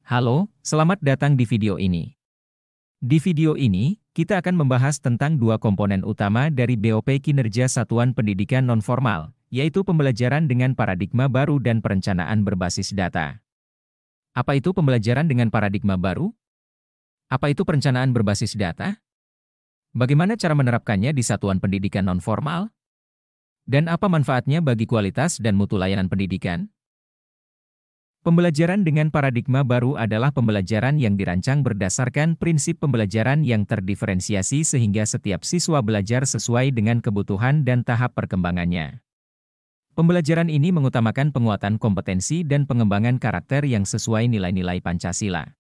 Halo, selamat datang di video ini. Di video ini, kita akan membahas tentang dua komponen utama dari BOP Kinerja Satuan Pendidikan Nonformal, yaitu pembelajaran dengan paradigma baru dan perencanaan berbasis data. Apa itu pembelajaran dengan paradigma baru? Apa itu perencanaan berbasis data? Bagaimana cara menerapkannya di satuan pendidikan nonformal? Dan apa manfaatnya bagi kualitas dan mutu layanan pendidikan? Pembelajaran dengan paradigma baru adalah pembelajaran yang dirancang berdasarkan prinsip pembelajaran yang terdiferensiasi sehingga setiap siswa belajar sesuai dengan kebutuhan dan tahap perkembangannya. Pembelajaran ini mengutamakan penguatan kompetensi dan pengembangan karakter yang sesuai nilai-nilai Pancasila.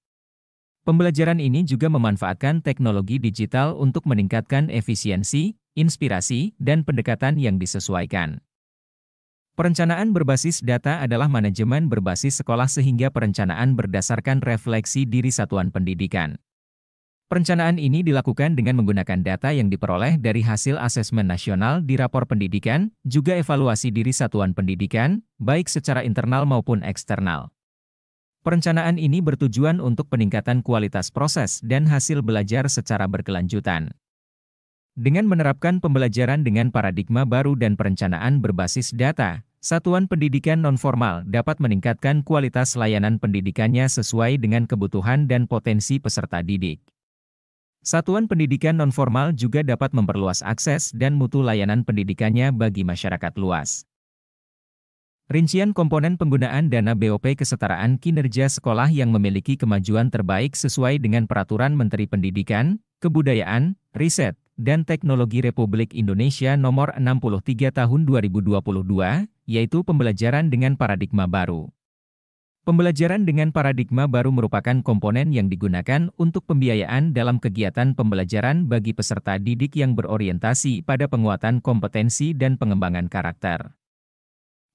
Pembelajaran ini juga memanfaatkan teknologi digital untuk meningkatkan efisiensi, inspirasi, dan pendekatan yang disesuaikan. Perencanaan berbasis data adalah manajemen berbasis sekolah sehingga perencanaan berdasarkan refleksi diri satuan pendidikan. Perencanaan ini dilakukan dengan menggunakan data yang diperoleh dari hasil asesmen nasional di rapor pendidikan, juga evaluasi diri satuan pendidikan, baik secara internal maupun eksternal. Perencanaan ini bertujuan untuk peningkatan kualitas proses dan hasil belajar secara berkelanjutan. Dengan menerapkan pembelajaran dengan paradigma baru dan perencanaan berbasis data, satuan pendidikan nonformal dapat meningkatkan kualitas layanan pendidikannya sesuai dengan kebutuhan dan potensi peserta didik. Satuan pendidikan nonformal juga dapat memperluas akses dan mutu layanan pendidikannya bagi masyarakat luas. Rincian komponen penggunaan dana BOP Kesetaraan Kinerja Sekolah yang memiliki kemajuan terbaik sesuai dengan Peraturan Menteri Pendidikan, Kebudayaan, Riset, dan Teknologi Republik Indonesia Nomor 63 Tahun 2022, yaitu pembelajaran dengan paradigma baru. Pembelajaran dengan paradigma baru merupakan komponen yang digunakan untuk pembiayaan dalam kegiatan pembelajaran bagi peserta didik yang berorientasi pada penguatan kompetensi dan pengembangan karakter.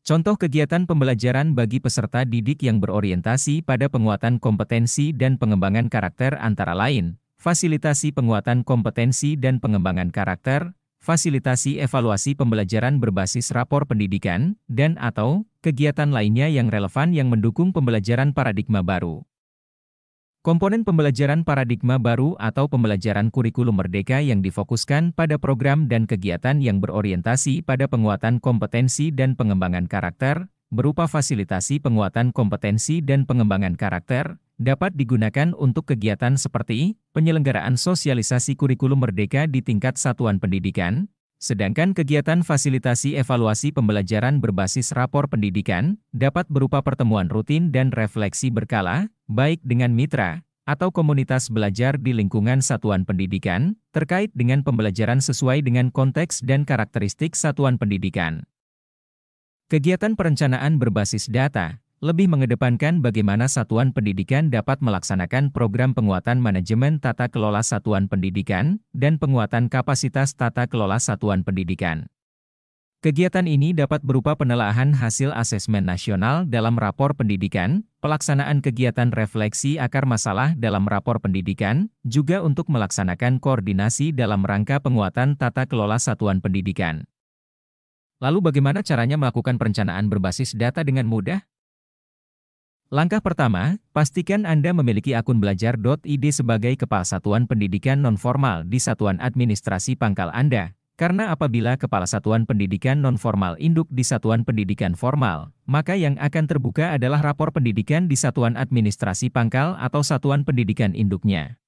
Contoh kegiatan pembelajaran bagi peserta didik yang berorientasi pada penguatan kompetensi dan pengembangan karakter antara lain, fasilitasi penguatan kompetensi dan pengembangan karakter, fasilitasi evaluasi pembelajaran berbasis rapor pendidikan, dan atau kegiatan lainnya yang relevan yang mendukung pembelajaran paradigma baru. Komponen pembelajaran paradigma baru atau pembelajaran kurikulum merdeka yang difokuskan pada program dan kegiatan yang berorientasi pada penguatan kompetensi dan pengembangan karakter, berupa fasilitasi penguatan kompetensi dan pengembangan karakter, dapat digunakan untuk kegiatan seperti penyelenggaraan sosialisasi kurikulum merdeka di tingkat satuan pendidikan, sedangkan kegiatan fasilitasi evaluasi pembelajaran berbasis rapor pendidikan dapat berupa pertemuan rutin dan refleksi berkala, baik dengan mitra atau komunitas belajar di lingkungan satuan pendidikan, terkait dengan pembelajaran sesuai dengan konteks dan karakteristik satuan pendidikan. Kegiatan perencanaan berbasis data lebih mengedepankan bagaimana satuan pendidikan dapat melaksanakan program penguatan manajemen tata kelola satuan pendidikan dan penguatan kapasitas tata kelola satuan pendidikan. Kegiatan ini dapat berupa penelaahan hasil asesmen nasional dalam rapor pendidikan, pelaksanaan kegiatan refleksi akar masalah dalam rapor pendidikan, juga untuk melaksanakan koordinasi dalam rangka penguatan tata kelola satuan pendidikan. Lalu bagaimana caranya melakukan perencanaan berbasis data dengan mudah? Langkah pertama, pastikan Anda memiliki akun belajar.id sebagai kepala satuan pendidikan nonformal di satuan administrasi pangkal Anda, karena apabila kepala satuan pendidikan nonformal induk di satuan pendidikan formal, maka yang akan terbuka adalah rapor pendidikan di satuan administrasi pangkal atau satuan pendidikan induknya.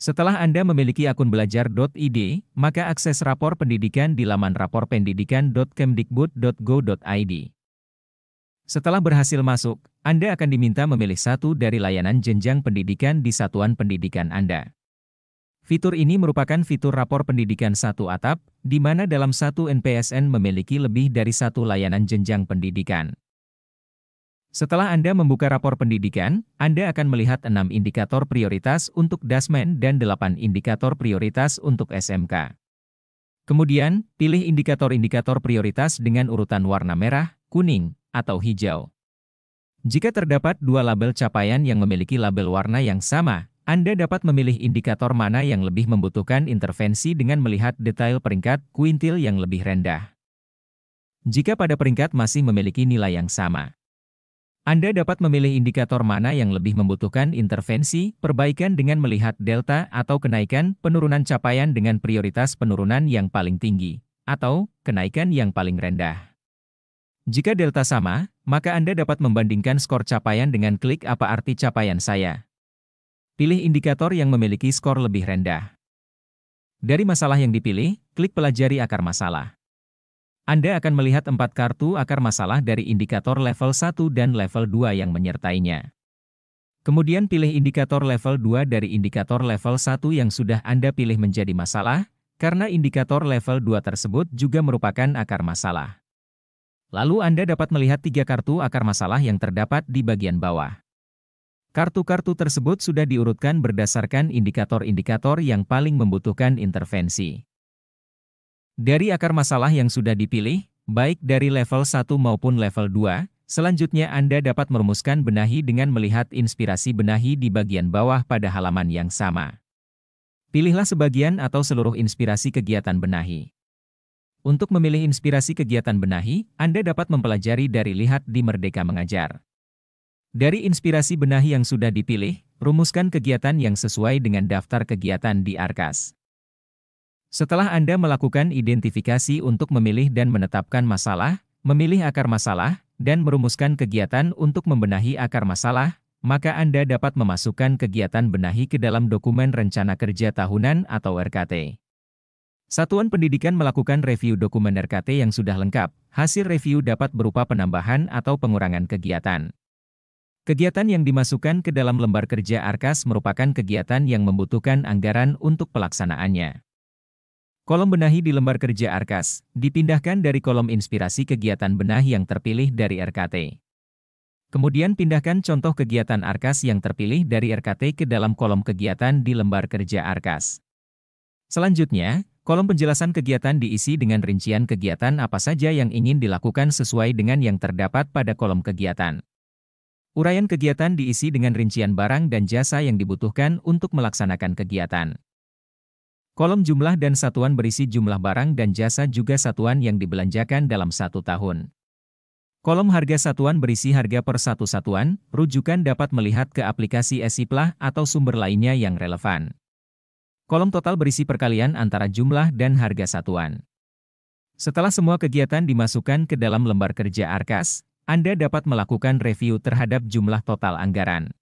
Setelah Anda memiliki akun belajar.id, maka akses rapor pendidikan di laman raporpendidikan.kemdikbud.go.id. Setelah berhasil masuk, Anda akan diminta memilih satu dari layanan jenjang pendidikan di satuan pendidikan Anda. Fitur ini merupakan fitur rapor pendidikan satu atap, di mana dalam satu NPSN memiliki lebih dari satu layanan jenjang pendidikan. Setelah Anda membuka rapor pendidikan, Anda akan melihat 6 indikator prioritas untuk Dasmen dan 8 indikator prioritas untuk SMK. Kemudian, pilih indikator-indikator prioritas dengan urutan warna merah, kuning, atau hijau. Jika terdapat dua label capaian yang memiliki label warna yang sama, Anda dapat memilih indikator mana yang lebih membutuhkan intervensi dengan melihat detail peringkat kuintil yang lebih rendah. Jika pada peringkat masih memiliki nilai yang sama, Anda dapat memilih indikator mana yang lebih membutuhkan intervensi, perbaikan dengan melihat delta atau kenaikan, penurunan capaian dengan prioritas penurunan yang paling tinggi, atau kenaikan yang paling rendah. Jika delta sama, maka Anda dapat membandingkan skor capaian dengan klik apa arti capaian saya. Pilih indikator yang memiliki skor lebih rendah. Dari masalah yang dipilih, klik pelajari akar masalah. Anda akan melihat 4 kartu akar masalah dari indikator level 1 dan level 2 yang menyertainya. Kemudian pilih indikator level 2 dari indikator level 1 yang sudah Anda pilih menjadi masalah, karena indikator level 2 tersebut juga merupakan akar masalah. Lalu Anda dapat melihat 3 kartu akar masalah yang terdapat di bagian bawah. Kartu-kartu tersebut sudah diurutkan berdasarkan indikator-indikator yang paling membutuhkan intervensi. Dari akar masalah yang sudah dipilih, baik dari level 1 maupun level 2, selanjutnya Anda dapat merumuskan benahi dengan melihat inspirasi benahi di bagian bawah pada halaman yang sama. Pilihlah sebagian atau seluruh inspirasi kegiatan benahi. Untuk memilih inspirasi kegiatan benahi, Anda dapat mempelajari dari lihat di Merdeka Mengajar. Dari inspirasi benahi yang sudah dipilih, rumuskan kegiatan yang sesuai dengan daftar kegiatan di Arkas. Setelah Anda melakukan identifikasi untuk memilih dan menetapkan masalah, memilih akar masalah, dan merumuskan kegiatan untuk membenahi akar masalah, maka Anda dapat memasukkan kegiatan benahi ke dalam dokumen rencana kerja tahunan atau RKT. Satuan pendidikan melakukan review dokumen RKT yang sudah lengkap. Hasil review dapat berupa penambahan atau pengurangan kegiatan. Kegiatan yang dimasukkan ke dalam lembar kerja Arkas merupakan kegiatan yang membutuhkan anggaran untuk pelaksanaannya. Kolom benahi di lembar kerja Arkas dipindahkan dari kolom inspirasi kegiatan benahi yang terpilih dari RKT. Kemudian pindahkan contoh kegiatan Arkas yang terpilih dari RKT ke dalam kolom kegiatan di lembar kerja Arkas. Selanjutnya, kolom penjelasan kegiatan diisi dengan rincian kegiatan apa saja yang ingin dilakukan sesuai dengan yang terdapat pada kolom kegiatan. Uraian kegiatan diisi dengan rincian barang dan jasa yang dibutuhkan untuk melaksanakan kegiatan. Kolom jumlah dan satuan berisi jumlah barang dan jasa juga satuan yang dibelanjakan dalam 1 tahun. Kolom harga satuan berisi harga per satu satuan, rujukan dapat melihat ke aplikasi eSIPLAH atau sumber lainnya yang relevan. Kolom total berisi perkalian antara jumlah dan harga satuan. Setelah semua kegiatan dimasukkan ke dalam lembar kerja Arkas, Anda dapat melakukan review terhadap jumlah total anggaran.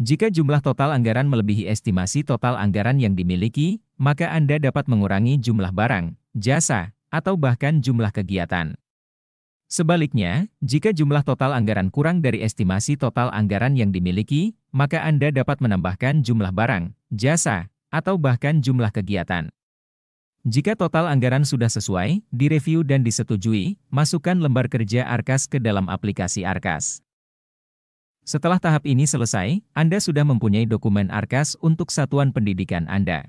Jika jumlah total anggaran melebihi estimasi total anggaran yang dimiliki, maka Anda dapat mengurangi jumlah barang, jasa, atau bahkan jumlah kegiatan. Sebaliknya, jika jumlah total anggaran kurang dari estimasi total anggaran yang dimiliki, maka Anda dapat menambahkan jumlah barang, jasa, atau bahkan jumlah kegiatan. Jika total anggaran sudah sesuai, direview dan disetujui, masukkan lembar kerja Arkas ke dalam aplikasi Arkas. Setelah tahap ini selesai, Anda sudah mempunyai dokumen Arkas untuk satuan pendidikan Anda.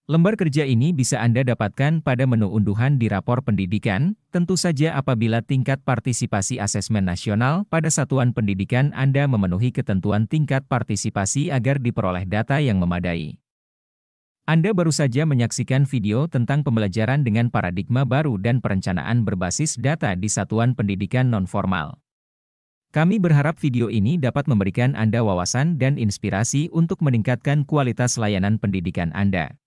Lembar kerja ini bisa Anda dapatkan pada menu unduhan di rapor pendidikan, tentu saja apabila tingkat partisipasi asesmen nasional pada satuan pendidikan Anda memenuhi ketentuan tingkat partisipasi agar diperoleh data yang memadai. Anda baru saja menyaksikan video tentang pembelajaran dengan paradigma baru dan perencanaan berbasis data di satuan pendidikan nonformal. Kami berharap video ini dapat memberikan Anda wawasan dan inspirasi untuk meningkatkan kualitas layanan pendidikan Anda.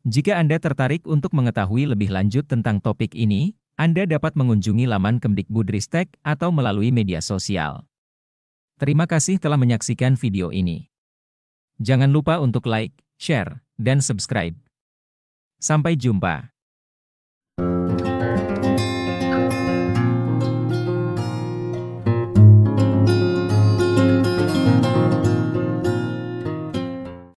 Jika Anda tertarik untuk mengetahui lebih lanjut tentang topik ini, Anda dapat mengunjungi laman Kemdikbudristek atau melalui media sosial. Terima kasih telah menyaksikan video ini. Jangan lupa untuk like, share, dan subscribe. Sampai jumpa.